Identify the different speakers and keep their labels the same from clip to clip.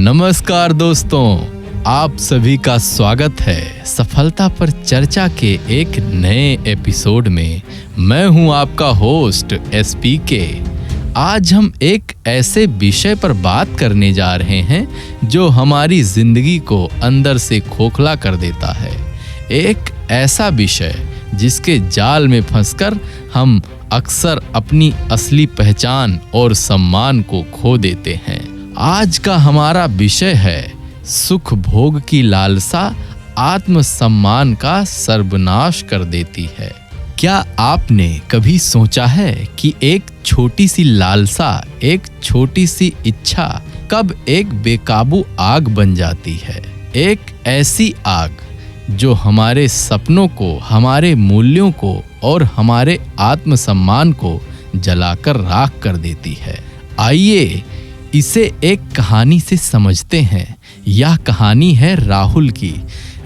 Speaker 1: नमस्कार दोस्तों, आप सभी का स्वागत है सफलता पर चर्चा के एक नए एपिसोड में। मैं हूं आपका होस्ट SPK। आज हम एक ऐसे विषय पर बात करने जा रहे हैं जो हमारी जिंदगी को अंदर से खोखला कर देता है। एक ऐसा विषय जिसके जाल में फंसकर हम अक्सर अपनी असली पहचान और सम्मान को खो देते हैं। आज का हमारा विषय है सुख भोग की लालसा आत्म सम्मान का सर्वनाश कर देती है। क्या आपने कभी सोचा है कि एक छोटी सी लालसा, एक छोटी सी इच्छा कब एक बेकाबू आग बन जाती है? एक ऐसी आग जो हमारे सपनों को, हमारे मूल्यों को और हमारे आत्मसम्मान को जलाकर राख कर देती है। आइए इसे एक कहानी से समझते हैं। यह कहानी है राहुल की।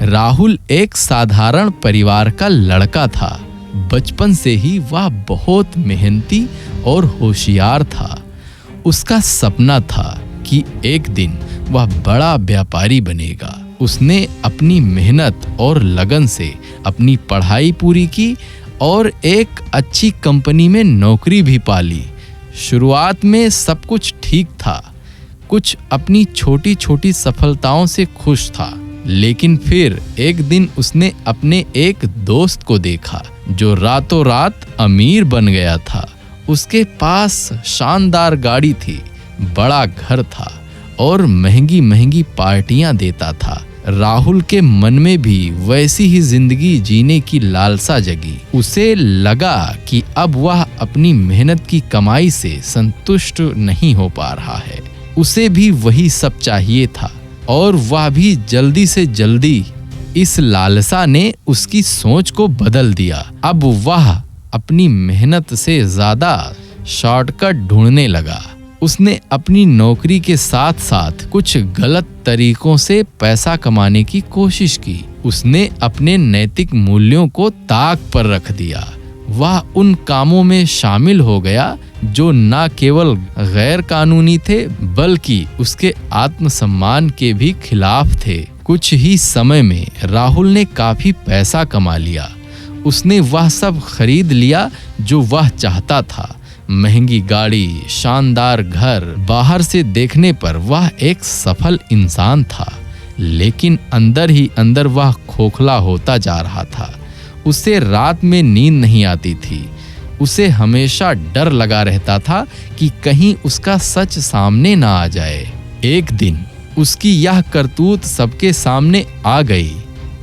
Speaker 1: राहुल एक साधारण परिवार का लड़का था। बचपन से ही वह बहुत मेहनती और होशियार था। उसका सपना था कि एक दिन वह बड़ा व्यापारी बनेगा। उसने अपनी मेहनत और लगन से अपनी पढ़ाई पूरी की और एक अच्छी कंपनी में नौकरी भी पा ली। शुरुआत में सब कुछ ठीक था, कुछ अपनी छोटी छोटी सफलताओं से खुश था। लेकिन फिर एक दिन उसने अपने एक दोस्त को देखा जो रातों रात अमीर बन गया था। उसके पास शानदार गाड़ी थी, बड़ा घर था और महंगी महंगी पार्टियां देता था। राहुल के मन में भी वैसी ही जिंदगी जीने की लालसा जगी। उसे लगा कि अब वह अपनी मेहनत की कमाई से संतुष्ट नहीं हो पा रहा है। उसे भी वही सब चाहिए था और वह भी जल्दी से जल्दी। इस लालसा ने उसकी सोच को बदल दिया। अब वह अपनी मेहनत से ज्यादा शॉर्टकट ढूंढने लगा। उसने अपनी नौकरी के साथ साथ कुछ गलत तरीकों से पैसा कमाने की कोशिश की। उसने अपने नैतिक मूल्यों को ताक पर रख दिया। वह उन कामों में शामिल हो गया जो न केवल गैर कानूनी थे बल्कि उसके आत्मसम्मान के भी खिलाफ थे। कुछ ही समय में राहुल ने काफी पैसा कमा लिया। उसने वह सब खरीद लिया जो वह चाहता था। महंगी गाड़ी, शानदार घर। बाहर से देखने पर वह एक सफल इंसान था, लेकिन अंदर ही अंदर वह खोखला होता जा रहा था। उसे रात में नींद नहीं आती थी। उसे हमेशा डर लगा रहता था कि कहीं उसका सच सामने ना आ जाए। एक दिन उसकी यह करतूत सबके सामने आ गई।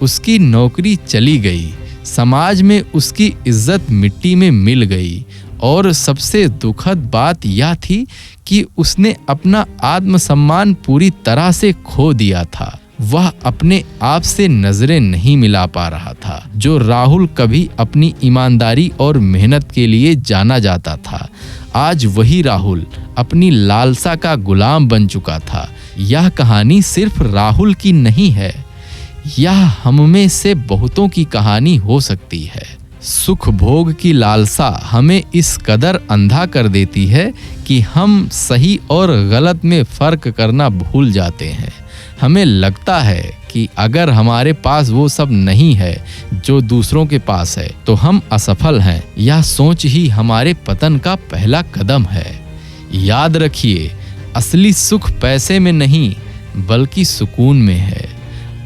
Speaker 1: उसकी नौकरी चली गई, समाज में उसकी इज्जत मिट्टी में मिल गई और सबसे दुखद बात यह थी कि उसने अपना आत्मसम्मान पूरी तरह से खो दिया था। वह अपने आप से नजरें नहीं मिला पा रहा था। जो राहुल कभी अपनी ईमानदारी और मेहनत के लिए जाना जाता था, आज वही राहुल अपनी लालसा का गुलाम बन चुका था। यह कहानी सिर्फ राहुल की नहीं है, यह हम में से बहुतों की कहानी हो सकती है। सुख भोग की लालसा हमें इस कदर अंधा कर देती है कि हम सही और गलत में फर्क करना भूल जाते हैं। हमें लगता है कि अगर हमारे पास वो सब नहीं है जो दूसरों के पास है तो हम असफल हैं। यह सोच ही हमारे पतन का पहला कदम है। याद रखिए, असली सुख पैसे में नहीं बल्कि सुकून में है।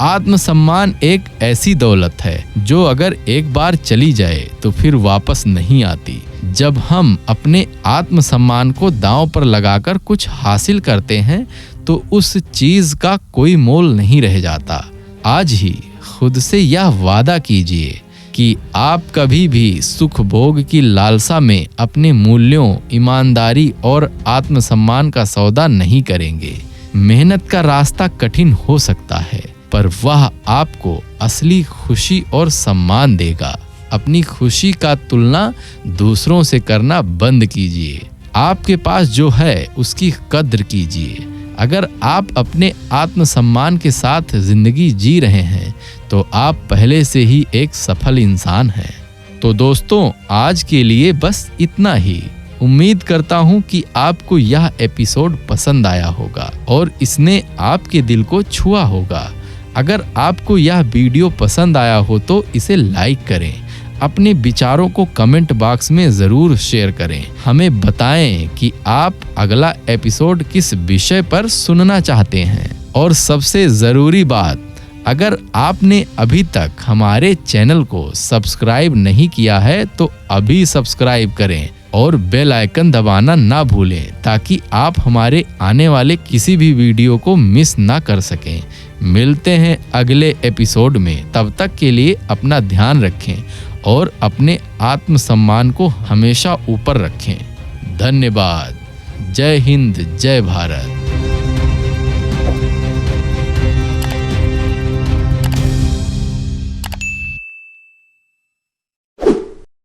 Speaker 1: आत्मसम्मान एक ऐसी दौलत है जो अगर एक बार चली जाए तो फिर वापस नहीं आती। जब हम अपने आत्मसम्मान को दांव पर लगाकर कुछ हासिल करते हैं तो उस चीज का कोई मोल नहीं रह जाता। आज ही खुद से यह वादा कीजिए कि आप कभी भी सुख भोग की लालसा में अपने मूल्यों, ईमानदारी और आत्मसम्मान का सौदा नहीं करेंगे। मेहनत का रास्ता कठिन हो सकता है, पर वह आपको असली खुशी और सम्मान देगा। अपनी खुशी का तुलना दूसरों से करना बंद कीजिए। आपके पास जो है उसकी कद्र कीजिए। अगर आप अपने आत्मसम्मान के साथ जिंदगी जी रहे हैं तो आप पहले से ही एक सफल इंसान हैं। तो दोस्तों, आज के लिए बस इतना ही। उम्मीद करता हूँ कि आपको यह एपिसोड पसंद आया होगा और इसने आपके दिल को छुआ होगा। अगर आपको यह वीडियो पसंद आया हो तो इसे लाइक करें, अपने विचारों को कमेंट बॉक्स में ज़रूर शेयर करें। हमें बताएं कि आप अगला एपिसोड किस विषय पर सुनना चाहते हैं। और सबसे ज़रूरी बात, अगर आपने अभी तक हमारे चैनल को सब्सक्राइब नहीं किया है तो अभी सब्सक्राइब करें और बेल आइकन दबाना ना भूलें ताकि आप हमारे आने वाले किसी भी वीडियो को मिस ना कर सकें। मिलते हैं अगले एपिसोड में, तब तक के लिए अपना ध्यान रखें और अपने आत्मसम्मान को हमेशा ऊपर रखें। धन्यवाद। जय हिंद, जय भारत।